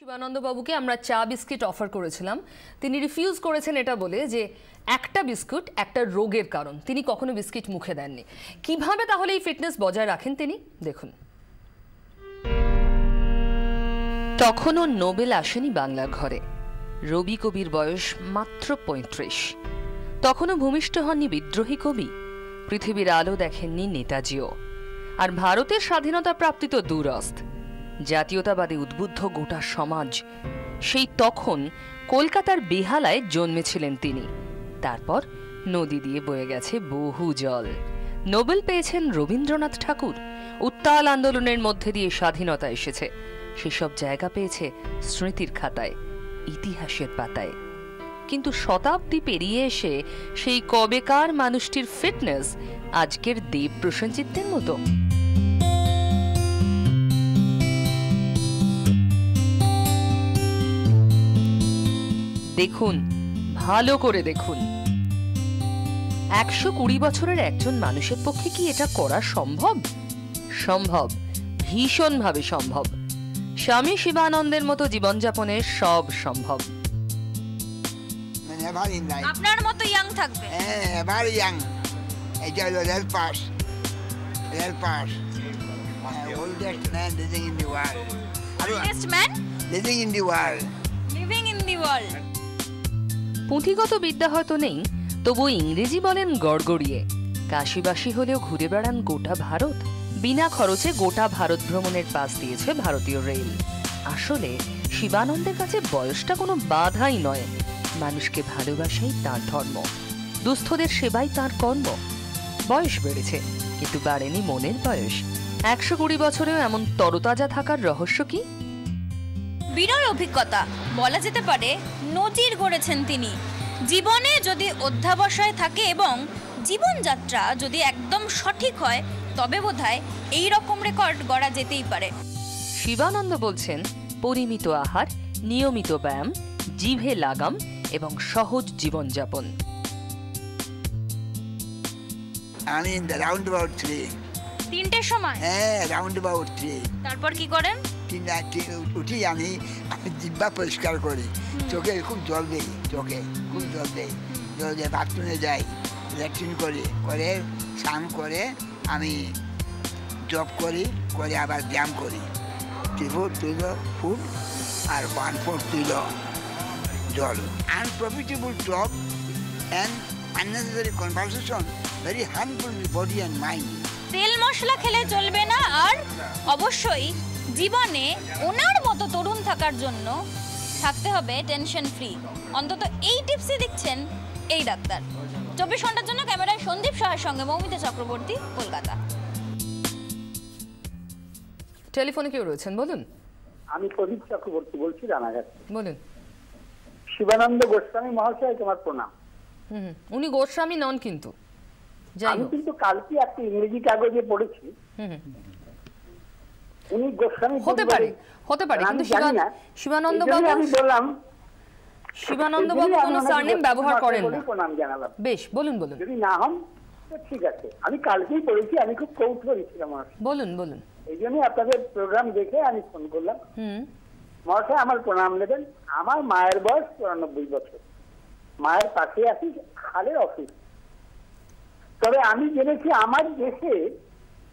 শিবানন্দ বাবুকে আমরা চা বিস্কিট অফার করেছিলাম, তিনি রিফিউজ করেছেন এটা বলে যে একটা বিস্কুট একটা রোগের কারণ, তিনি কখনো বিস্কিট মুখে দেননি। কিভাবে তাহলে এই ফিটনেস বজায় রাখেন তিনি, দেখুন। তখনও নোবেল আসেনি বাংলার ঘরে, রবি কবির বয়স মাত্র ৩৫। তখনও ভূমিষ্ঠ হননি বিদ্রোহী কবি, পৃথিবীর আলো দেখেননি নেতাজিও। আর ভারতের স্বাধীনতা প্রাপ্তি তো দূরস্থ, জাতীয়তাবাদী উদ্বুদ্ধ গোটা সমাজ। সেই তখন কলকাতার বেহালায় জন্মেছিলেন তিনি। তারপর নদী দিয়ে বয়ে গেছে বহু জল। নোবেল পেয়েছেন রবীন্দ্রনাথ ঠাকুর। উত্তাল আন্দোলনের মধ্যে দিয়ে স্বাধীনতা এসেছে, সেসব জায়গা পেয়েছে স্মৃতির খাতায়, ইতিহাসের পাতায়। কিন্তু শতাব্দী পেরিয়ে এসে সেই কবেকার মানুষটির ফিটনেস আজকের দেব প্রসেনজিতের মতো। দেখুন, ভালো করে দেখুন। ১২০ বছরের একজন মানুষের পক্ষে কি এটা করা সম্ভব? সম্ভব, ভীষণভাবে সম্ভব। স্বামী শিবানন্দের মতো জীবনযাপনের সব সম্ভব। আপনার মতো ইয়াং থাকবে। এবার ইয়াং। এটা হলো rail pass. Rail pass. Oldest man living in the world. Oldest man living in the world. living in the world. পুঁথিগত বিদ্যা হয়তো নেই, তবু ইংরেজি বলেন গড়গড়িয়ে। কাশিবাসী হলেও ঘুরে বেড়ান গোটা ভারত। বিনা খরচে গোটা ভারত ভ্রমণের পাস দিয়েছে ভারতীয় রেল। আসলে শিবানন্দের কাছে বয়সটা কোনো বাধাই নয়। মানুষকে ভালোবাসাই তাঁর ধর্ম, দুস্থদের সেবাই তাঁর কর্ম। বয়স বেড়েছে, কিন্তু বাড়েনি মনের বয়স। ১২০ বছরেও এমন তরতাজা থাকার রহস্য কি? বিরল অভিজ্ঞতা, বলা যেতে পারে নজির গড়েছেন তিনি। জীবনে যদি অধ্যাবসায় থাকে এবং জীবনযাত্রা যদি একদম সঠিক হয়, তবে বোধহয় এই রকম রেকর্ড গড়া যেতেই পারে। শিবানন্দ বলছেন, পরিমিত আহার, নিয়মিত ব্যায়াম, জিভে লাগাম এবং সহজ জীবনযাপন। আমি রাউন্ড অ্যাবাউট 3। ৩টের সময়? হ্যাঁ, রাউন্ড অ্যাবাউট 3। তারপর কি করেন? উঠি আমি জিহ্বা পরিষ্কার করি, চোখে খুব জল দিই, চোখে খুব জল দিই, জল দিয়ে বাথরুমে যাই, ল্যাট্রিন করি, করে স্নান করে আমি জব করি, করে আবার ব্যায়াম করি। 3/4 তুলো ফুড আর 1/4 তুলো জল। আনপ্রফিটেবল টক and unnecessary conversation very harmful to body and mind. তেল মশলা খেলে চলবে না, আর অবশ্যই জীবনে ওনার মতো তরুণ থাকার জন্য থাকতে হবে টেনশন ফ্রি। অন্তত এই টিপসই দিচ্ছেন এই ডাক্তার। ২৪ ঘন্টার জন্য ক্যামেরায় সন্দীপ সাহার সঙ্গে মৌমিতা চক্রবর্তী, কলকাতা। টেলিফোনে কেউ রয়েছেন, বলুন। আমি প্রদীপ চক্রবর্তী বলছি, রানাঘাট। বলুন। শিবানন্দ গোস্বামী মহাশয়, তোমার প্রণাম। উনি গোস্বামী নন, কিন্তু আমি কিন্তু কালকে একটা ইংরেজি কাগজে পড়েছি উনি গোস্বামী হতে পারে, হতে পারে, কিন্তু শিবানন্দ বাবু, আমি বললাম শিবানন্দ বাবু কোনো সারনেম ব্যবহার করেন না। প্রণাম জানালাম। বেশ, বলুন বলুন। যদি না হন তো ঠিক আছে। আমি কালকেই পড়েছি, আমি খুব কৌতূহলী ছিলাম। বলুন বলুন। এই জন্য আপনাদের প্রোগ্রাম দেখে আমি ফোন করলাম। মহাশয়, আমার প্রণাম নেবেন। আমার মায়ের বয়স ৯৪ বছর। মায়ের পাশে আছি, খালের অফিস। তবে আমি জেনেছি আমার দেশে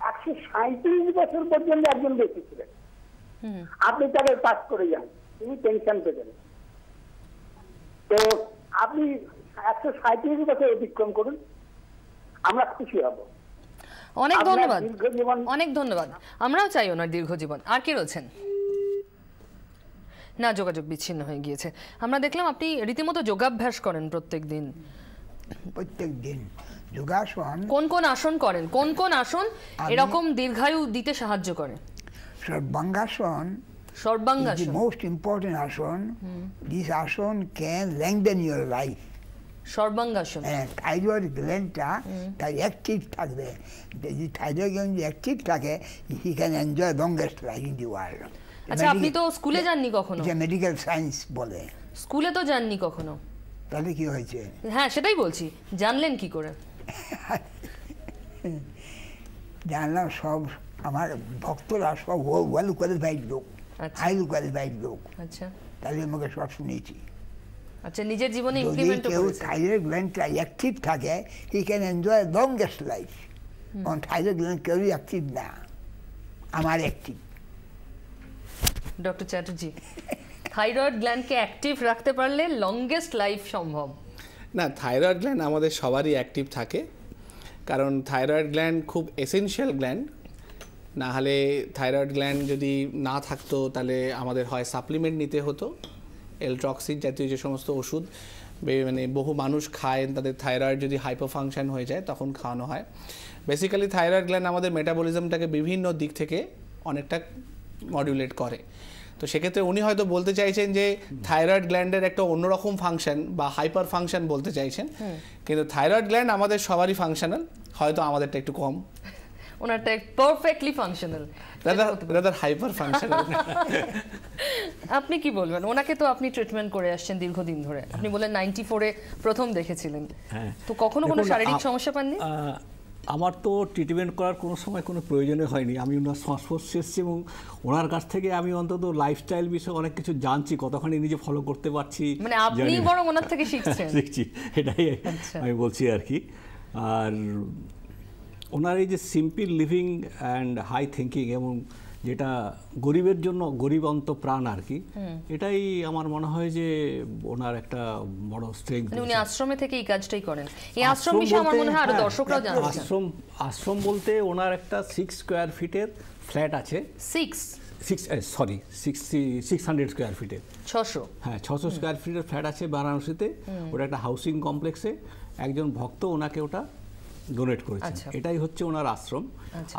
১৩৭ বছর পর্যন্ত একজন ব্যক্তি ছিলেন। আপনি তাকে পাস করে যান, তিনি পেনশন পেতেন। তো আপনি ১৩৭ বছর অতিক্রম করুন, আমরা খুশি হব। অনেক ধন্যবাদ, অনেক ধন্যবাদ। আমরাও চাই ওনার দীর্ঘ জীবন। আর কে রয়েছেন? না, যোগাযোগ বিচ্ছিন্ন হয়ে গিয়েছে। আমরা দেখলাম আপনি রীতিমতো যোগাভ্যাস করেন প্রত্যেক দিন। প্রত্যেক দিন যোগাসন। কোন কোন আসন করেন? কোন কোন আসন এরকম দীর্ঘায়ু দিতে সাহায্য করে? সর্বাঙ্গাসন। সর্বাঙ্গাসন মোস্ট ইম্পর্টেন্ট আসন। দিস আসন can lengthen your life. Sarvangasana. Thyroid গ্ল্যান্ডটা তার অ্যাক্টিভ থাকবে। যদি থাইরয়েড গ্ল্যান্ড অ্যাক্টিভ থাকে, he can enjoy longest life in the world. আচ্ছা, আপনি তো স্কুলে যাননি কখনো? এটা মেডিকেল সায়েন্স বলে। স্কুলে তো যাননি কখনো, তাহলে কি হয়েছে? হ্যাঁ, সেটাই বলছি, জানলেন কি করে? জানলাম সব আমার ভক্তরা সব ওয়েল কোয়ালিফাইড লোক। আচ্ছা। হাইলি কোয়ালিফাইড লোক, আচ্ছা তাদের মুখে সব শুনেছি। আচ্ছা, নিজের জীবনে যদি ইমপ্লিমেন্ট কেউ করেছেন। থাইরয়েড গ্ল্যান্ডটা অ্যাক্টিভ থাকে, he can enjoy longest life. কারণ থাইরয়েড গ্ল্যান্ড কেউই অ্যাক্টিভ না, আমার অ্যাক্টিভ। ডক্টর চ্যাটার্জি, থাইরয়েড গ্ল্যান্ডকে অ্যাক্টিভ রাখতে পারলে লংগেস্ট লাইফ সম্ভব? না, থাইরয়েড গ্ল্যান্ড আমাদের সবারই অ্যাক্টিভ থাকে, কারণ থাইরয়েড গ্ল্যান্ড খুব এসেনশিয়াল গ্ল্যান্ড। না হলে থাইরয়েড গ্ল্যান্ড যদি না থাকতো তাহলে আমাদের হয় সাপ্লিমেন্ট নিতে হতো, এলট্রক্সিন জাতীয় যে সমস্ত ওষুধ মানে বহু মানুষ খায়, তাদের থাইরয়েড যদি হাইপার ফাংশন হয়ে যায় তখন খাওয়ানো হয়। বেসিক্যালি থাইরয়েড গ্ল্যান্ড আমাদের মেটাবলিজমটাকে বিভিন্ন দিক থেকে অনেকটা মডিউলেট করে। তো সেক্ষেত্রে উনি হয়তো বলতে চাইছেন যে থাইরয়েড গ্ল্যান্ডের একটা অন্যরকম ফাংশন বা হাইপার ফাংশন বলতে চাইছেন, কিন্তু থাইরয়েড গ্ল্যান্ড আমাদের সবারই ফাংশনাল, হয়তো আমাদেরটা একটু কম। ওনারটা perfectly functional, rather hyper functional. আপনি কি বলবেন? ওনাকে তো আপনি ট্রিটমেন্ট করে আসছেন দীর্ঘদিন ধরে, আপনি বলেন 94-এ প্রথম দেখেছিলেন, তো কখনো কোনো শারীরিক সমস্যা পাননি? আমার তো ট্রিটমেন্ট করার কোনো সময় কোনো প্রয়োজনে হয়নি। আমি ওনার সংস্পর্শে এসেছি এবং ওনার কাছ থেকে আমি অন্তত লাইফস্টাইল বিষয়ে অনেক কিছু জানছি, কতখানি নিজে ফলো করতে পারছি। মানে আপনি বরং ওনার থেকে শিখছেন? শিখছি, এটাই আমি বলছি আর কি। আর ওনার এই যে simple living and high thinking, এবং যেটা গরিবের জন্য গরিবন্ত প্রাণ আর কি, এটাই আমার মনে হয় যে ওনার একটা বড় স্ট্রেংথ। উনি আশ্রমে থেকে এই কাজটাই করেন। এই আশ্রম বিষয়ে আমার মনে হয় আরো দর্শকরাও জানতে চান। আশ্রম বলতে ওনার একটা 6 স্কয়ার ফিটের ফ্ল্যাট আছে। 600 স্কয়ার ফিটের, 600, হ্যাঁ 600 স্কয়ার ফিটের ফ্ল্যাট আছে বারাণসীতে। ওটা একটা হাউসিং কমপ্লেক্সে একজন ভক্ত ওনাকে ওটা ডোনেট করেছেন। এটাই হচ্ছে ওনার আশ্রম।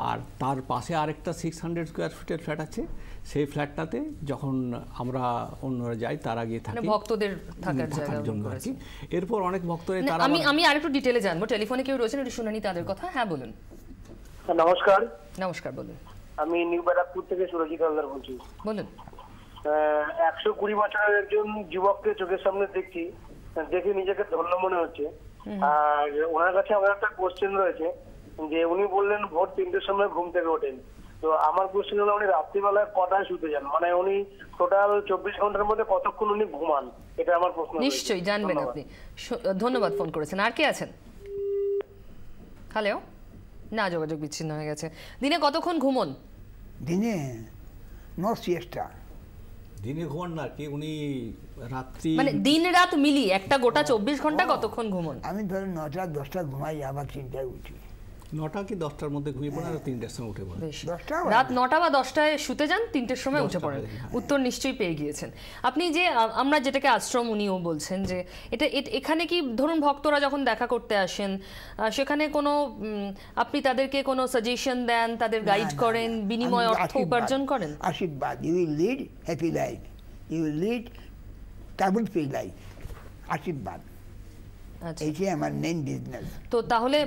আর তার পাশে আরেকটা 600 স্কয়ার ফিটের ফ্ল্যাট আছে। সেই ফ্ল্যাটটাতে যখন আমরা অন্যরা যাই তারা গিয়ে থাকি, ভক্তদের থাকার জন্য আর কি। এরপর অনেক ভক্তরা তারা আমি আরেকটু ডিটেইলে জানবো। টেলিফোনে কেউ রয়েছেন, একটু শুনে নি তাদের কথা। হ্যাঁ বলুন। নমস্কার। নমস্কার, বলুন। আমি নিউ ব্যারাকপুর থেকে সুরজিৎ হালদার বলছি। বলুন। 120 বছরের একজন যুবককে চোখের সামনে দেখছি, দেখে নিজেকে ধন্য মনে হচ্ছে। আর ওনার কাছে আমার একটা কোশ্চেন রয়েছে, যে উনি বললেন ভোর 3টের সময় ঘুম থেকে ওঠেন। তো আমার কোশ্চেন হলো, উনি রাত্রিবেলায় কটায় শুতে যান, মানে উনি টোটাল 24 ঘন্টার মধ্যে কতক্ষণ উনি ঘুমান, এটা আমার প্রশ্ন। নিশ্চয়ই জানবেন আপনি। ধন্যবাদ ফোন করেছেন। আর কে আছেন? হ্যালো, না যোগাযোগ বিচ্ছিন্ন হয়ে গেছে। দিনে কতক্ষণ ঘুমন? দিনে নো সিয়েস্টা। দিনে ঘুমান না কি উনি, রাত্রি মানে দিন রাত মিলি একটা গোটা 24 ঘন্টা কতক্ষণ ঘুমন? আমি ধরুন 9টা-10টা ঘুমাই, আবার 3টায় উঠি। 9টা কি 10টার মধ্যে ঘুমিয়ে পড়েন আর 3টার সময় উঠে পড়েন। রাত 9টা বা 10টায় শুতে যান, 3টের সময় উঠে পড়েন। উত্তর নিশ্চয়ই পেয়ে গিয়েছেন আপনি। যে আমরা যেটাকে আশ্রম, উনিও বলছেন যে এটা এখানে কি ধরুন ভক্তরা যখন দেখা করতে আসেন, সেখানে কোনো আপনি তাদেরকে কোনো সাজেশন দেন, তাদের গাইড করেন, বিনিময় অর্থ উপার্জন করেন? আশীর্বাদ। You will lead happy life, you will lead trouble free life. আশীর্বাদ, এইটাই আমার মেইন বিজনেস। তো তাহলে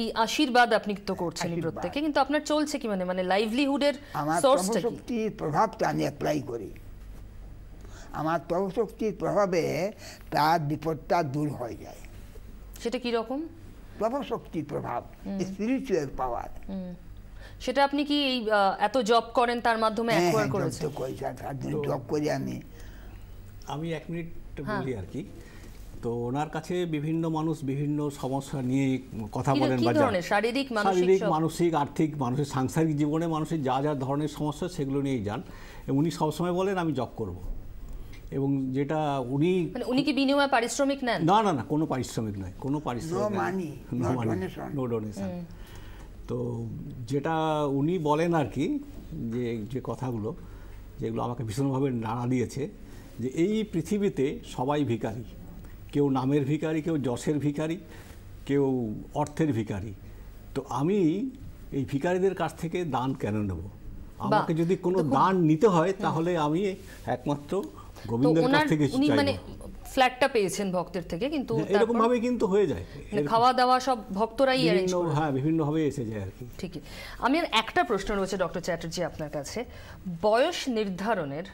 এই আশীর্বাদ আপনি তো করছেন প্রত্যেকে, কিন্তু আপনার চলছে কি মানে লাইভলিহুডের সোর্সটা কি? শক্তির প্রভাবটা আমি অ্যাপ্লাই করি। আমার প্রভশক্তির প্রভাবে তার বিপদটা দূর হয়ে যায়। সেটা কি রকম? প্রভশক্তির প্রভাব, স্পিরিচুয়াল পাওয়ার। সেটা আপনি কি এই এত জব করেন তার মাধ্যমে অ্যাকোয়ার করেছেন? জব করি আমি 1 মিনিট বলি আর কি। তো ওনার কাছে বিভিন্ন মানুষ বিভিন্ন সমস্যা নিয়ে কথা বলেন, শারীরিক, মানসিক, আর্থিক, মানুষের সাংসারিক জীবনে মানুষের যা যা ধরনের সমস্যা সেগুলো নিয়েই যান। এবং উনি সবসময় বলেন আমি জব করব। এবং যেটা উনি কি বিনিময়ে পারিশ্রমিক নেন? না না না, কোনো পারিশ্রমিক নয়, কোনো পারিশ্রমিক, নো ডোনেশন। তো যেটা উনি বলেন আর কি, যে কথাগুলো যেগুলো আমাকে ভীষণভাবে নাড়া দিয়েছে, যে এই পৃথিবীতে সবাই ভিখারি। কেউ নামের ভিখারি, কেউ যশের ভিখারি, কেউ অর্থের ভিখারি। তো আমি এই ভিখারিদের কাছ থেকে দান কেন নেব? আমাকে যদি কোনো দান নিতে হয় তাহলে আমি একমাত্র গোবিন্দের কাছ থেকে চাইব। ফ্ল্যাটটা পেয়েছেন ভক্তের থেকে, কিন্তু এরকম ভাবে কিন্তু হয়ে যায়, খাওয়া দাওয়া সব ভক্তরাই অ্যারেঞ্জ করে। হ্যাঁ, বিভিন্ন ভাবে এসে যায় আর কি। ঠিকই। আমি একটা প্রশ্ন রয়েছে ডক্টর চ্যাটার্জি আপনার কাছে, বয়স নির্ধারণের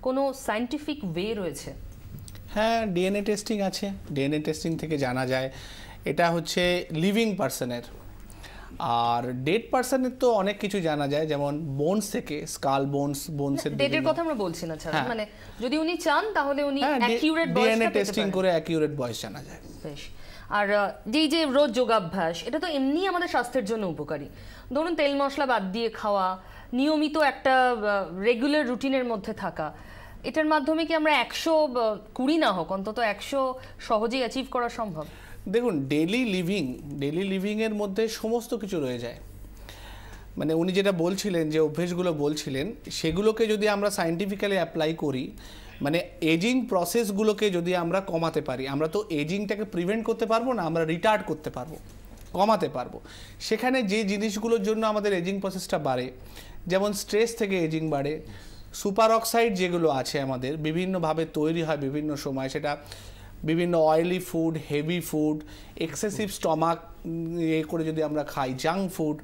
কোনো সায়েন্টিফিক ওয়ে রয়েছে? হ্যাঁ, ডিএনএ টেস্টিং আছে। ডিএনএ টেস্টিং থেকে জানা যায় এটা হচ্ছে লিভিং পার্সনের। আর ডেড পার্সনের তো অনেক কিছু জানা যায়, যেমন বোনস থেকে, স্কাল বোনসের ডেটের কথা আমরা বলছি না ছাড়া, মানে যদি উনি চান তাহলে উনি অ্যাকিউরেট বয়সটা ডিএনএ পেতে টেস্টিং পারেন। করে অ্যাকিউরেট বয়স জানা যায়। বেশ। আর যেই যে রোজ যোগাভ্যাস, এটা তো এমনি আমাদের স্বাস্থ্যের জন্য উপকারী। ধরুন তেল মশলা বাদ দিয়ে খাওয়া, নিয়মিত একটা রেগুলার রুটিনের মধ্যে থাকা, এটার মাধ্যমে কি আমরা 120 না হোক অন্তত 100 সহজেই অ্যাচিভ করা সম্ভব? দেখুন, ডেইলি লিভিংয়ের মধ্যে সমস্ত কিছু রয়ে যায়। মানে উনি যেটা বলছিলেন, যে অভ্যেসগুলো বলছিলেন, সেগুলোকে যদি আমরা সায়েন্টিফিক্যালি অ্যাপ্লাই করি, মানে এজিং প্রসেসগুলোকে যদি আমরা কমাতে পারি, আমরা তো এজিংটাকে প্রিভেন্ট করতে পারবো না, আমরা রিটার্ড করতে পারবো, কমাতে পারবো। সেখানে যে জিনিসগুলোর জন্য আমাদের এজিং প্রসেসটা বাড়ে, যেমন স্ট্রেস থেকে এজিং বাড়ে, সুপার অক্সাইড যেগুলো আছে আমাদের বিভিন্নভাবে তৈরি হয় বিভিন্ন সময়, সেটা বিভিন্ন oily food, heavy food, excessive stomach করে যদি আমরা খাই, জাঙ্ক ফুড,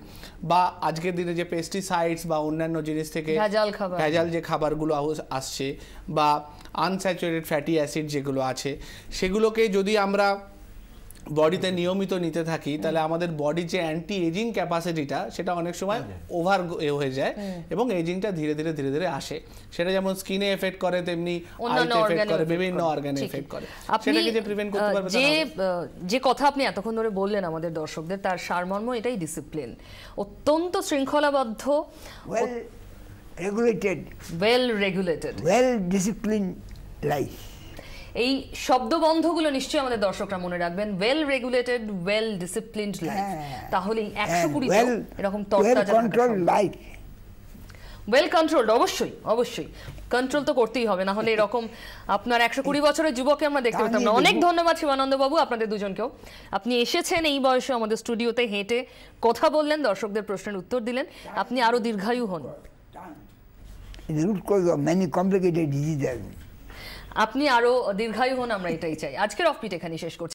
বা আজকের দিনে যে পেস্টিসাইডস বা অন্যান্য জিনিস থেকে ভেজাল যে খাবারগুলো আসছে, বা আনস্যাচুরেটেড ফ্যাটি অ্যাসিড যেগুলো আছে, সেগুলোকে যদি আমরা বডিতে নিয়মিত নিতে থাকি, তাহলে আমাদের বডির যে অ্যান্টি এজিং ক্যাপাসিটিটা সেটা অনেক সময় ওভার হয়ে যায় এবং এজিংটা ধীরে ধীরে ধীরে ধীরে আসে। সেটা যেমন স্কিনে এফেক্ট করে, তেমনি আইতে এফেক্ট করে, বিভিন্ন অর্গানে এফেক্ট করে। সেটাকে যে প্রিভেন্ট করতে পারবে, যে কথা আপনি এতক্ষণ ধরে বললেন আমাদের দর্শকদের, তার সারমর্ম এটাই, ডিসিপ্লিন, অত্যন্ত শৃঙ্খলাবদ্ধ, well regulated, well discipline life. এই শব্দবন্ধগুলো নিশ্চয়ই আমাদের দর্শকরা মনে রাখবেন, well regulated, well disciplined life. তাহলেই 120 এরকম তরতাজা কন্ট্রোল লাইফ, ওয়েল কন্ট্রোলড। অবশ্যই অবশ্যই কন্ট্রোল তো করতেই হবে, না হলে এরকম আপনার 120 বছরের যুবককে আমরা দেখতে পেতাম না। অনেক ধন্যবাদ শিবানন্দ বাবু আপনাদের দুজনকেও, আপনি এসেছেন এই বয়সে আমাদের স্টুডিওতে, হেঁটে কথা বললেন, দর্শকদের প্রশ্নের উত্তর দিলেন। আপনি আরো দীর্ঘায়ু হন। আপনি আরো দীর্ঘায়ু হন, আমরা এটাই চাই। আজকের অফবিট এখানেই শেষ করছি।